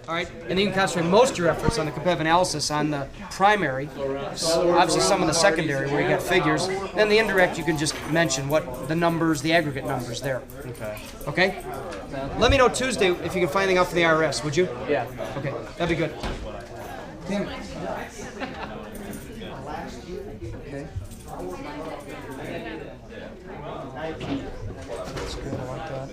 All right, and then you can concentrate most of your efforts on the competitive analysis on the primary, so obviously some of the secondary where you got figures. Then the indirect, you can just mention what the numbers, the aggregate numbers there. Okay. Okay? Let me know Tuesday if you can find anything out from the IRS, would you? Yeah. Okay, that'd be good. Tim. Okay. That's good, I like that.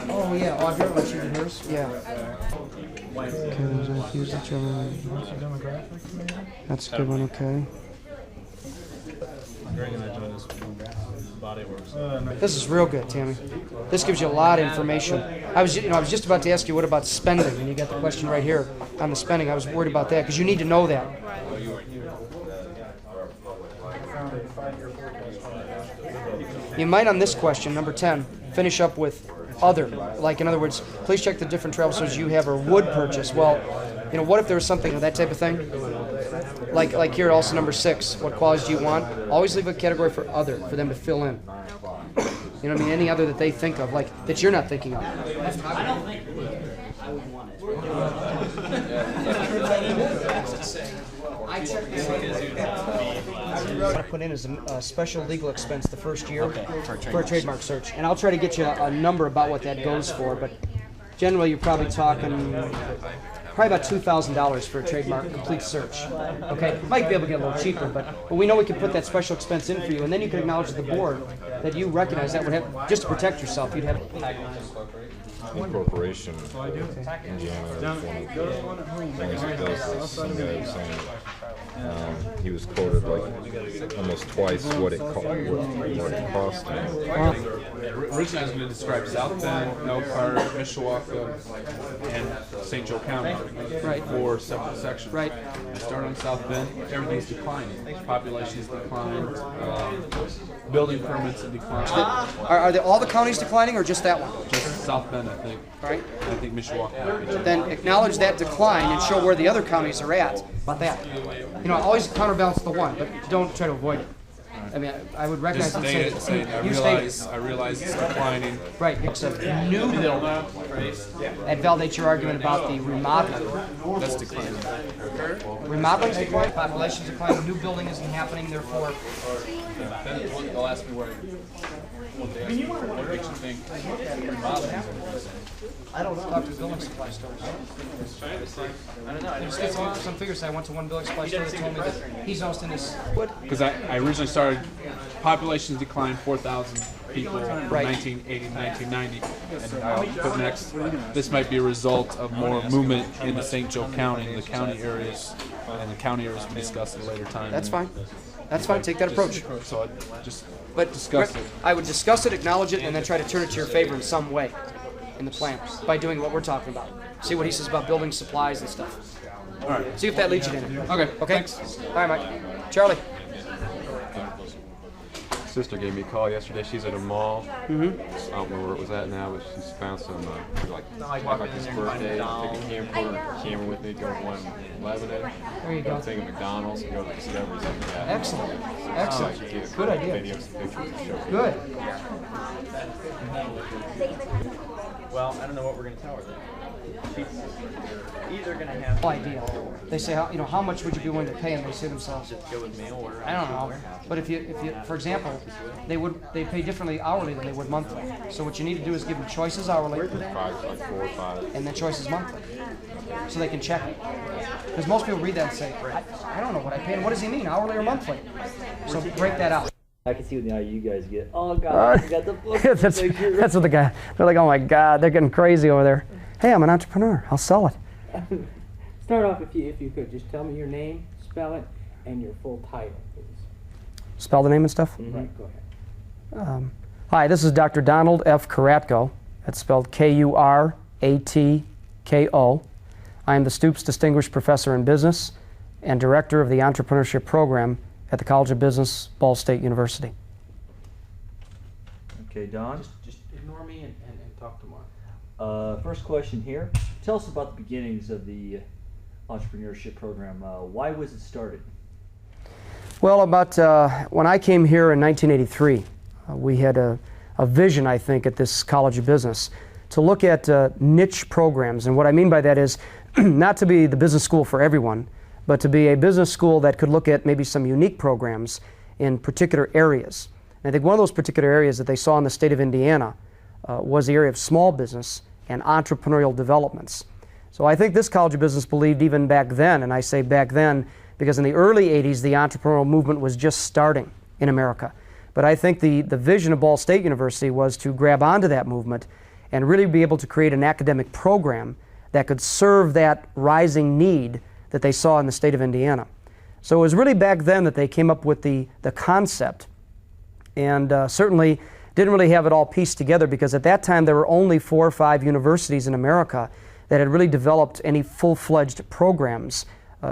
Oh yeah, Audrey, what she did hers? Yeah. Okay, use each other. That's a good one, okay. This is real good, Tammy. This gives you a lot of information. I was just about to ask you what about spending, and you got the question right here on the spending. I was worried about that because you need to know that. You might on this question, number 10, finish up with other. Like in other words, please check the different travel sources you have or would purchase. Well, what if there was something that type of thing? Like here also number 6, what qualities do you want? Always leave a category for other for them to fill in. You know what I mean? Any other that they think of, like that you're not thinking of. What I put in is a special legal expense the first year for a trademark search, and I'll try to get you a number about what that goes for. But generally, you're probably talking about $2,000 for a trademark complete search. Okay, might be able to get a little cheaper, but we know we can put that special expense in for you, and then you can acknowledge to the board that you recognize that would have just to protect yourself. You'd have. Incorporation in January. Things that does this. Some guy was saying he was quoted like almost twice what it cost him. Originally, I was going to describe South Bend, Elkhart, Mishawaka, and St. Joe County. Right. 4 separate sections. Right. I start on South Bend. Everything's declining. Population's declined. Building permits have declined. Are all the counties declining, or just that one? Just South Bend, I think. All right. I think Mishawaka. Then acknowledge that decline and show where the other counties are at. About that. Always counterbalance the one, but don't try to avoid it. I mean, I would recognize and say I realize it's declining. Right, it's a new build. That validates your argument about the remodeling. That's declining. Remodeling's declining, population's declining, new building isn't happening, therefore. They'll ask me what makes you think remodeling. I don't know. Talk to building supply stores. I don't know. I just get some figures. I went to one building supply store that told me that he's hosting this. What? Because I originally started, population declined 4,000 people from 1980 to 1990, and I'll put next. This might be a result of more movement into St. Joe County, the county areas, and the county areas we discuss at a later time. That's fine. That's fine. Take that approach. So I just discuss it. I would discuss it, acknowledge it, and then try to turn it to your favor in some way in the plan by doing what we're talking about. See what he says about building supplies and stuff. All right. See if that leads you to it. Okay. Thanks. All right, Mike. Charlie. Sister gave me a call yesterday. She's at a mall. I don't know where it was at now, but she's found some like this birthday. Take a camera with me, go to 111. There you go. Thing at McDonald's and go to Discovery. Excellent. Excellent. Good idea. Videos and pictures and show. Good. Well, I don't know what we're going to tell her then. She's either going to have No idea. They say, how much would you be willing to pay? And they say themselves, just go with mail order. I don't know. But if you, for example, they pay differently hourly than they would monthly. So what you need to do is give them choices hourly, 5, like 4 or 5. and then choices monthly, so they can check it. Because most people read that and say, I don't know what I pay. And what does he mean, hourly or monthly? So break that out. I can see now you guys get, oh God, you got the book. That's what the guy, they're like, oh my God, they're getting crazy over there. Hey, I'm an entrepreneur. I'll sell it. Start off, if you could, just tell me your name, spell it, and your full title, please. Spell the name and stuff? Right, go ahead. Hi, this is Dr. Donald F. Kuratko. That's spelled Kuratko. I am the Stoops Distinguished Professor in Business and Director of the Entrepreneurship Program at the College of Business, Ball State University. Okay, Don. Just ignore me and talk to Marc. First question here. Tell us about the beginnings of the Entrepreneurship Program. Why was it started? Well, about when I came here in 1983, we had a vision, I think, at this College of Business to look at niche programs. And what I mean by that is not to be the business school for everyone, but to be a business school that could look at maybe some unique programs in particular areas. And I think one of those particular areas that they saw in the state of Indiana was the area of small business and entrepreneurial developments. So I think this College of Business believed even back then, and I say back then because in the early 80s the entrepreneurial movement was just starting in America. But I think the vision of Ball State University was to grab onto that movement and really be able to create an academic program that could serve that rising need that they saw in the state of Indiana. So it was really back then that they came up with the concept, and certainly didn't really have it all pieced together, because at that time there were only 4 or 5 universities in America that had really developed any full-fledged programs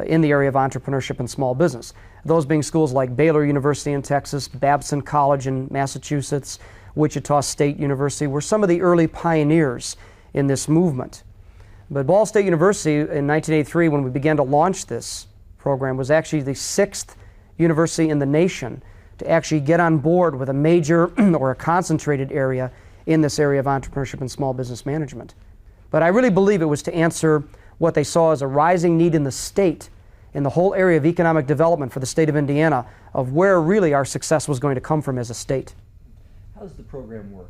in the area of entrepreneurship and small business. Those being schools like Baylor University in Texas, Babson College in Massachusetts, Wichita State University were some of the early pioneers in this movement. But Ball State University in 1983, when we began to launch this program, was actually the 6th university in the nation to actually get on board with a major or a concentrated area in this area of entrepreneurship and small business management. But I really believe it was to answer what they saw as a rising need in the state, in the whole area of economic development for the state of Indiana, of where really our success was going to come from as a state. How does the program work?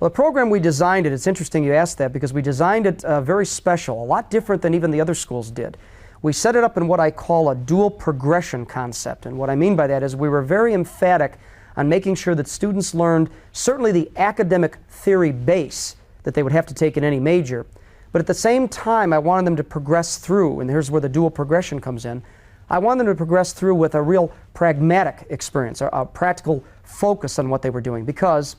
Well, the program we designed it's interesting you asked that, because we designed it very special, a lot different than even the other schools did. We set it up in what I call a dual progression concept, and what I mean by that is we were very emphatic on making sure that students learned certainly the academic theory base that they would have to take in any major, but at the same time I wanted them to progress through, and here's where the dual progression comes in, I wanted them to progress through with a real pragmatic experience, a practical focus on what they were doing, because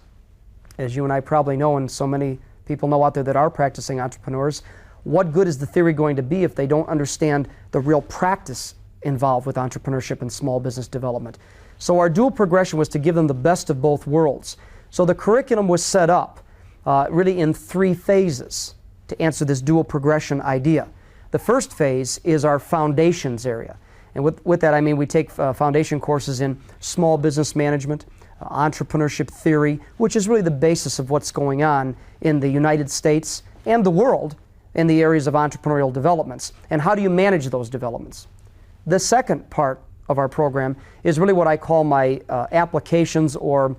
as you and I probably know, and so many people know out there that are practicing entrepreneurs, what good is the theory going to be if they don't understand the real practice involved with entrepreneurship and small business development? So our dual progression was to give them the best of both worlds. So the curriculum was set up really in 3 phases to answer this dual progression idea. The first phase is our foundations area. And with that I mean we take foundation courses in small business management, entrepreneurship theory, which is really the basis of what's going on in the United States and the world in the areas of entrepreneurial developments, and how do you manage those developments. The second part of our program is really what I call my applications, or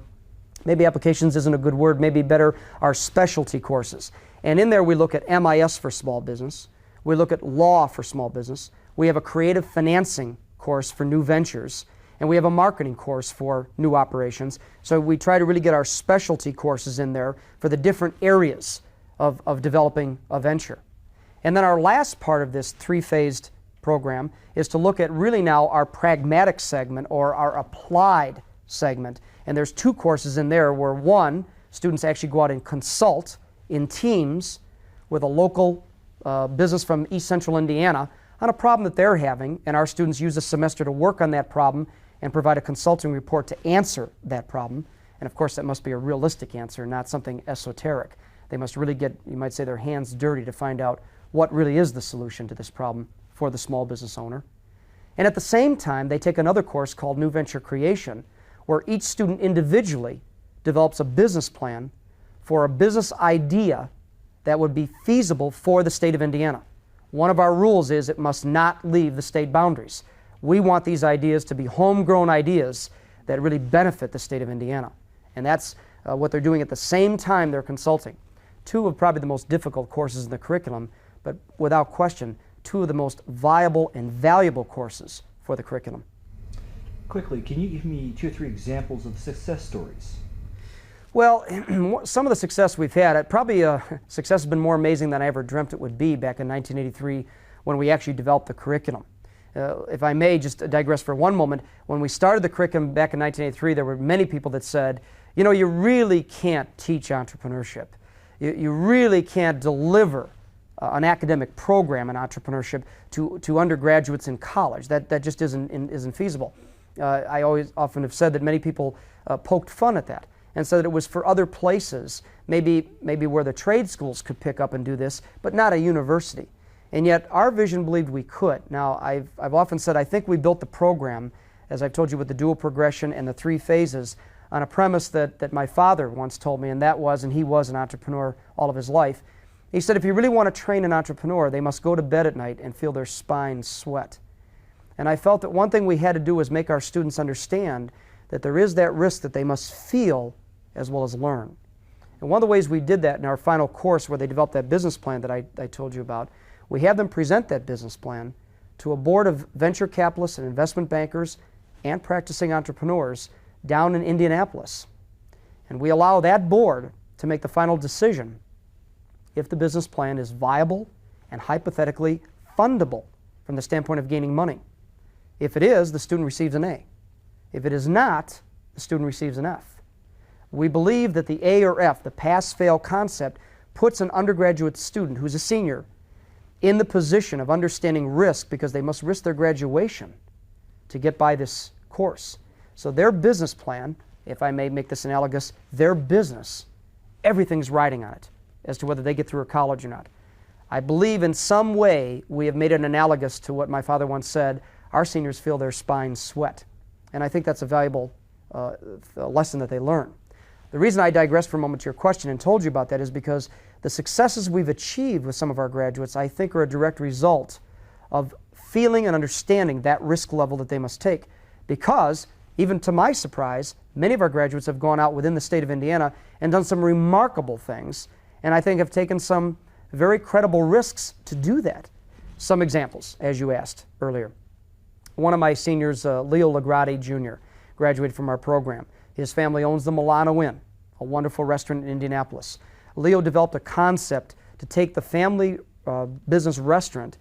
maybe applications isn't a good word, maybe better, our specialty courses. And in there we look at MIS for small business, we look at law for small business, we have a creative financing course for new ventures, and we have a marketing course for new operations. So we try to really get our specialty courses in there for the different areas of developing a venture. And then our last part of this 3-phased program is to look at really now our pragmatic segment, or our applied segment. And there's 2 courses in there where, one, students actually go out and consult in teams with a local business from East Central Indiana on a problem that they're having, and our students use a semester to work on that problem and provide a consulting report to answer that problem. And of course that must be a realistic answer, not something esoteric. They must really get, you might say, their hands dirty to find out what really is the solution to this problem for the small business owner. And at the same time, they take another course called New Venture Creation, where each student individually develops a business plan for a business idea that would be feasible for the state of Indiana. One of our rules is it must not leave the state boundaries. We want these ideas to be homegrown ideas that really benefit the state of Indiana. And that's what they're doing at the same time they're consulting. 2 of probably the most difficult courses in the curriculum, but without question, 2 of the most viable and valuable courses for the curriculum. Quickly, can you give me 2 or 3 examples of success stories? Well, some of the success we've had, probably success has been more amazing than I ever dreamt it would be back in 1983 when we actually developed the curriculum. If I may just digress for one moment, when we started the curriculum back in 1983, there were many people that said, you know, you really can't teach entrepreneurship. You really can't deliver an academic program in entrepreneurship to undergraduates in college. That just isn't feasible. I often have said that many people poked fun at that and said that it was for other places, maybe where the trade schools could pick up and do this, but not a university. And yet our vision believed we could. Now, I've often said I think we built the program as I've told you, with the dual progression and the 3 phases, on a premise that my father once told me, and that was, and he was an entrepreneur all of his life. He said, if you really want to train an entrepreneur, they must go to bed at night and feel their spine sweat. And I felt that one thing we had to do was make our students understand that there is that risk that they must feel as well as learn. And one of the ways we did that in our final course, where they developed that business plan that I told you about, we had them present that business plan to a board of venture capitalists and investment bankers and practicing entrepreneurs down in Indianapolis. And we allow that board to make the final decision if the business plan is viable and hypothetically fundable from the standpoint of gaining money. If it is, the student receives an A. If it is not, the student receives an F. We believe that the A or F, the pass-fail concept, puts an undergraduate student who's a senior in the position of understanding risk, because they must risk their graduation to get by this course. So their business plan, if I may make this analogous, their business, everything's riding on it as to whether they get through college or not. I believe in some way we have made it analogous to what my father once said, our seniors feel their spines sweat. And I think that's a valuable lesson that they learn. The reason I digressed for a moment to your question and told you about that is because the successes we've achieved with some of our graduates, I think, are a direct result of feeling and understanding that risk level that they must take. Because, even to my surprise, many of our graduates have gone out within the state of Indiana and done some remarkable things, and I think have taken some very credible risks to do that. Some examples, as you asked earlier. One of my seniors, Leo Lagrade Jr., graduated from our program. His family owns the Milano Inn, a wonderful restaurant in Indianapolis. Leo developed a concept to take the family business restaurant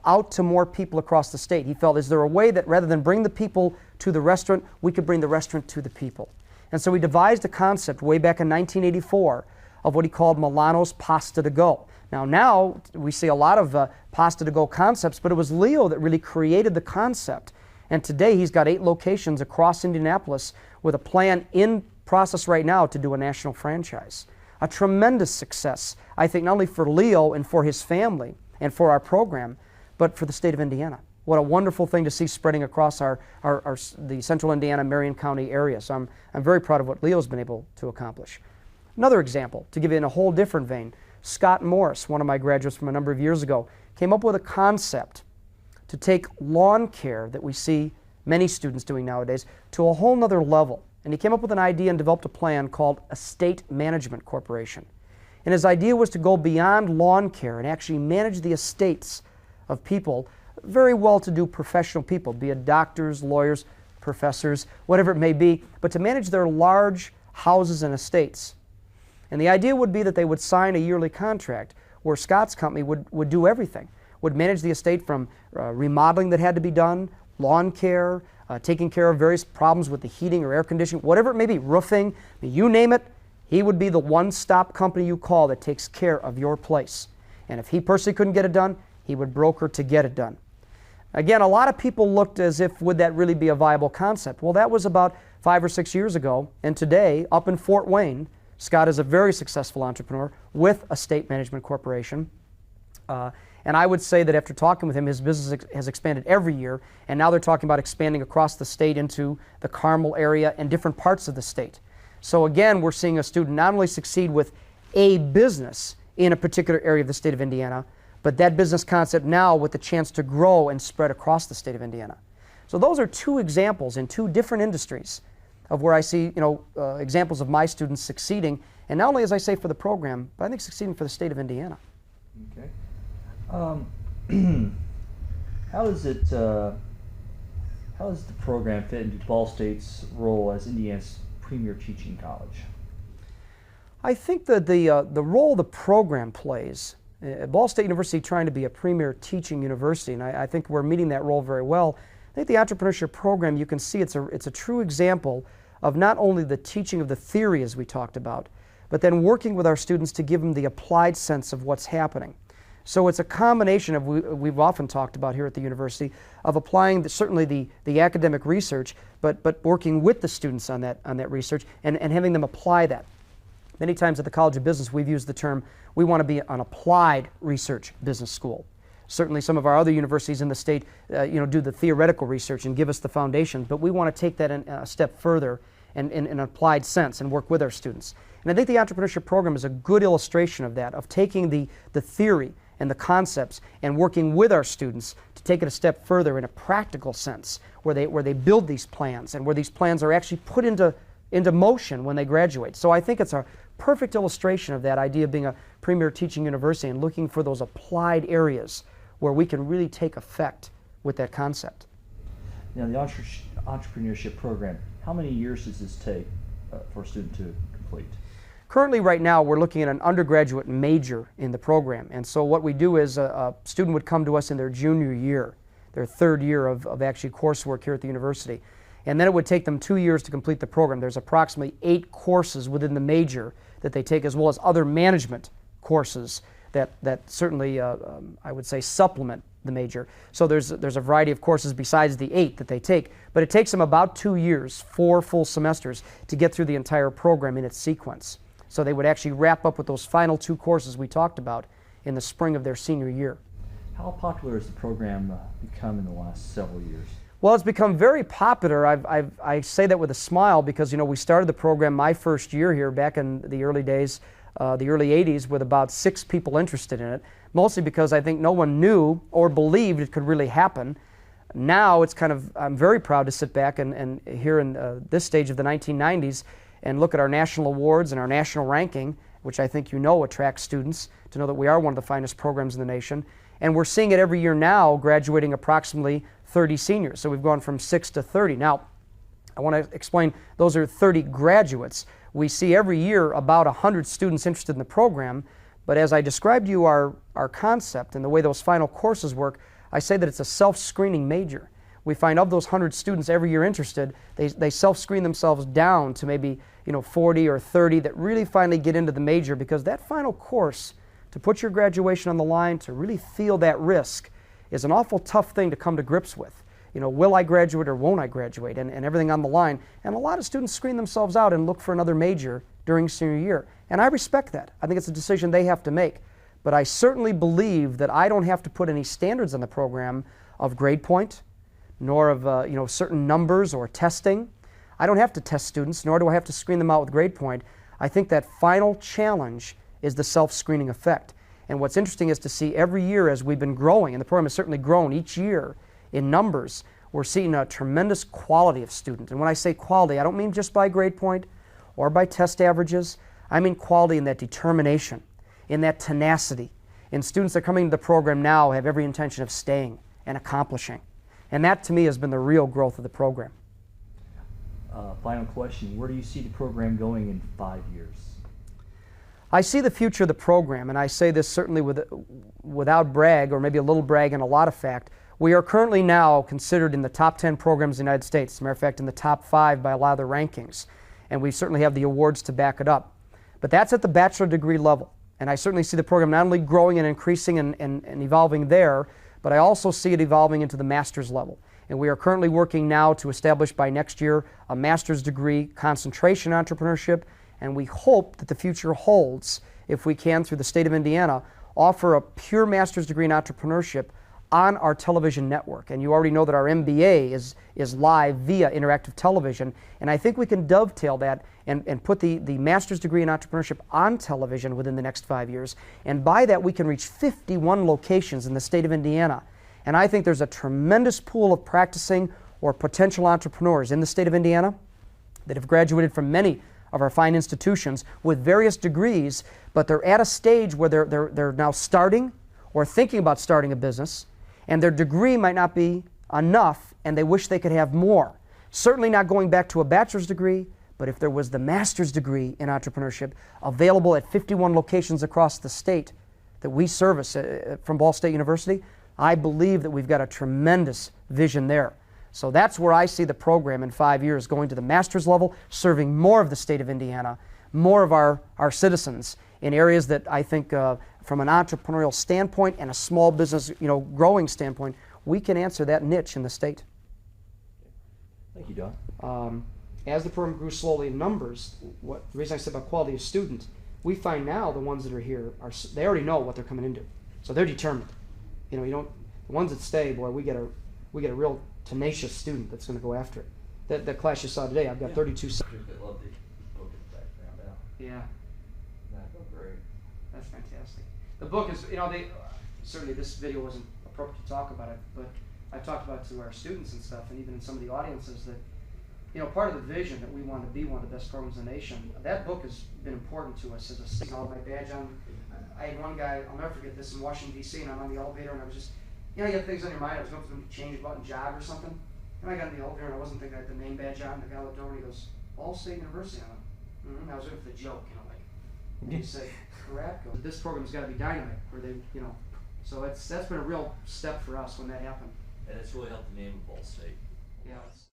out to more people across the state. He felt, is there a way that rather than bring the people to the restaurant, we could bring the restaurant to the people? And so he devised a concept way back in 1984 of what he called Milano's Pasta to Go. Now we see a lot of pasta to go concepts, but it was Leo that really created the concept. And today he's got 8 locations across Indianapolis with a plan in process right now to do a national franchise. A tremendous success, I think, not only for Leo and for his family and for our program, but for the state of Indiana. What a wonderful thing to see spreading across the central Indiana, Marion County area. So I'm very proud of what Leo's been able to accomplish. Another example, to give you in a whole different vein, Scott Morris, one of my graduates from a number of years ago, came up with a concept to take lawn care that we see many students doing nowadays to a whole nother level. And he came up with an idea and developed a plan called Estate Management Corporation. And his idea was to go beyond lawn care and actually manage the estates of people, very well-to-do professional people, be it doctors, lawyers, professors, whatever it may be, but to manage their large houses and estates. And the idea would be that they would sign a yearly contract where Scott's company would do everything, would manage the estate from remodeling that had to be done, lawn care, taking care of various problems with the heating or air conditioning, whatever it may be, roofing, you name it. He would be the one-stop company you call that takes care of your place. And if he personally couldn't get it done, he would broker to get it done. Again, a lot of people looked as if, would that really be a viable concept? Well, that was about 5 or 6 years ago, and today, up in Fort Wayne, Scott is a very successful entrepreneur with Estate Management Corporation. And I would say that after talking with him, his business has expanded every year, and now they're talking about expanding across the state into the Carmel area and different parts of the state. So again, we're seeing a student not only succeed with a business in a particular area of the state of Indiana, but that business concept now with the chance to grow and spread across the state of Indiana. So those are 2 examples in 2 different industries of where I see, examples of my students succeeding, and not only, as I say, for the program, but I think succeeding for the state of Indiana. Okay. How does the program fit into Ball State's role as Indiana's premier teaching college? I think that the role the program plays, Ball State University trying to be a premier teaching university, and I think we're meeting that role very well. I think the Entrepreneurship Program, you can see it's a true example of not only the teaching of the theory as we talked about, but then working with our students to give them the applied sense of what's happening. So it's a combination of, we've often talked about here at the university, of applying certainly the academic research, but working with the students on that research and having them apply that. Many times at the College of Business we've used the term, we want to be an applied research business school. Certainly some of our other universities in the state do the theoretical research and give us the foundation, but we want to take that a step further in an applied sense and work with our students. And I think the entrepreneurship program is a good illustration of that, of taking the theory and the concepts and working with our students to take it a step further in a practical sense, where they build these plans and where these plans are actually put into motion when they graduate. So I think it's a perfect illustration of that idea of being a premier teaching university and looking for those applied areas where we can really take effect with that concept. Now, the entrepreneurship program, how many years does this take for a student to complete? Currently, right now, we're looking at an undergraduate major in the program. And so what we do is a student would come to us in their junior year, their third year of actually coursework here at the university. And then it would take them 2 years to complete the program. There's approximately 8 courses within the major that they take, as well as other management courses that certainly, I would say, supplement the major. So there's a variety of courses besides the 8 that they take, but it takes them about 2 years, 4 full semesters, to get through the entire program in its sequence. So they would actually wrap up with those final 2 courses we talked about in the spring of their senior year. How popular has the program become in the last several years? Well, it's become very popular. I say that with a smile because, we started the program my first year here back in the early days, the early 80s, with about 6 people interested in it, mostly because I think no one knew or believed it could really happen. Now it's I'm very proud to sit back and here in this stage of the 1990s and look at our national awards and our national ranking, which I think attracts students to know that we are one of the finest programs in the nation. And we're seeing it every year now, graduating approximately 30 seniors. So we've gone from 6 to 30. Now, I want to explain, those are 30 graduates. We see every year about 100 students interested in the program, but as I described to you our concept and the way those final courses work, I say that it's a self-screening major. We find of those 100 students every year interested, they self-screen themselves down to maybe 40 or 30 that really finally get into the major, because that final course, to put your graduation on the line, to really feel that risk, is an awful tough thing to come to grips with. Will I graduate or won't I graduate, and everything on the line. And a lot of students screen themselves out and look for another major during senior year. And I respect that. I think it's a decision they have to make. But I certainly believe that I don't have to put any standards on the program of grade point, nor of certain numbers or testing. I don't have to test students, nor do I have to screen them out with grade point. I think that final challenge is the self-screening effect. And what's interesting is to see every year as we've been growing, and the program has certainly grown each year in numbers, we're seeing a tremendous quality of student. And when I say quality, I don't mean just by grade point or by test averages. I mean quality in that determination, in that tenacity. And students that are coming to the program now have every intention of staying and accomplishing. And that, to me, has been the real growth of the program. Final question, where do you see the program going in 5 years? I see the future of the program, and I say this certainly without brag, or maybe a little brag and a lot of fact. We are currently now considered in the top 10 programs in the United States. As a matter of fact, in the top 5 by a lot of the rankings. And we certainly have the awards to back it up. But that's at the bachelor degree level. And I certainly see the program not only growing and increasing and evolving there, but I also see it evolving into the master's level. And we are currently working now to establish by next year a master's degree concentration in entrepreneurship. And we hope that the future holds, if we can, through the state of Indiana, offer a pure master's degree in entrepreneurship on our television network. And you already know that our MBA is live via interactive television. And I think we can dovetail that and put the master's degree in entrepreneurship on television within the next 5 years. And by that, we can reach 51 locations in the state of Indiana. And I think there's a tremendous pool of practicing or potential entrepreneurs in the state of Indiana that have graduated from many of our fine institutions with various degrees, but they're at a stage where they're now starting or thinking about starting a business, and their degree might not be enough, and they wish they could have more. Certainly not going back to a bachelor's degree, but if there was the master's degree in entrepreneurship available at 51 locations across the state that we service from Ball State University, I believe that we've got a tremendous vision there. So that's where I see the program in 5 years, going to the master's level, serving more of the state of Indiana, more of our citizens in areas that I think from an entrepreneurial standpoint and a small business growing standpoint, we can answer that niche in the state. Thank you, Don. As the program grew slowly in numbers, the reason I said about quality of student, we find now the ones that are here, they already know what they're coming into. So they're determined. You know, you don't. The ones that stay, boy, we get a real tenacious student that's going to go after it. That class you saw today, I've got 32. I love the book in the background now. Yeah, Great. that's fantastic. The book is, you know, certainly this video wasn't appropriate to talk about it, but I've talked about it to our students and stuff, and even in some of the audiences that, you know, part of the vision that we want to be one of the best programs in the nation. That book has been important to us as a signal. My badge on. I had one guy, I'll never forget this, in Washington D.C., and I'm on the elevator, and I was just, you know, you have things on your mind. I was going to change about a job or something, and I got in the elevator, and I wasn't thinking I had the name badge on. The guy looked over and he goes, "All State University." I'm like, I was looking for the joke, you know, like. And he said, "Kuratko. This program's got to be dynamite." Where they, you know, so that's been a real step for us when that happened. And it's really helped the name of Ball State. Yeah.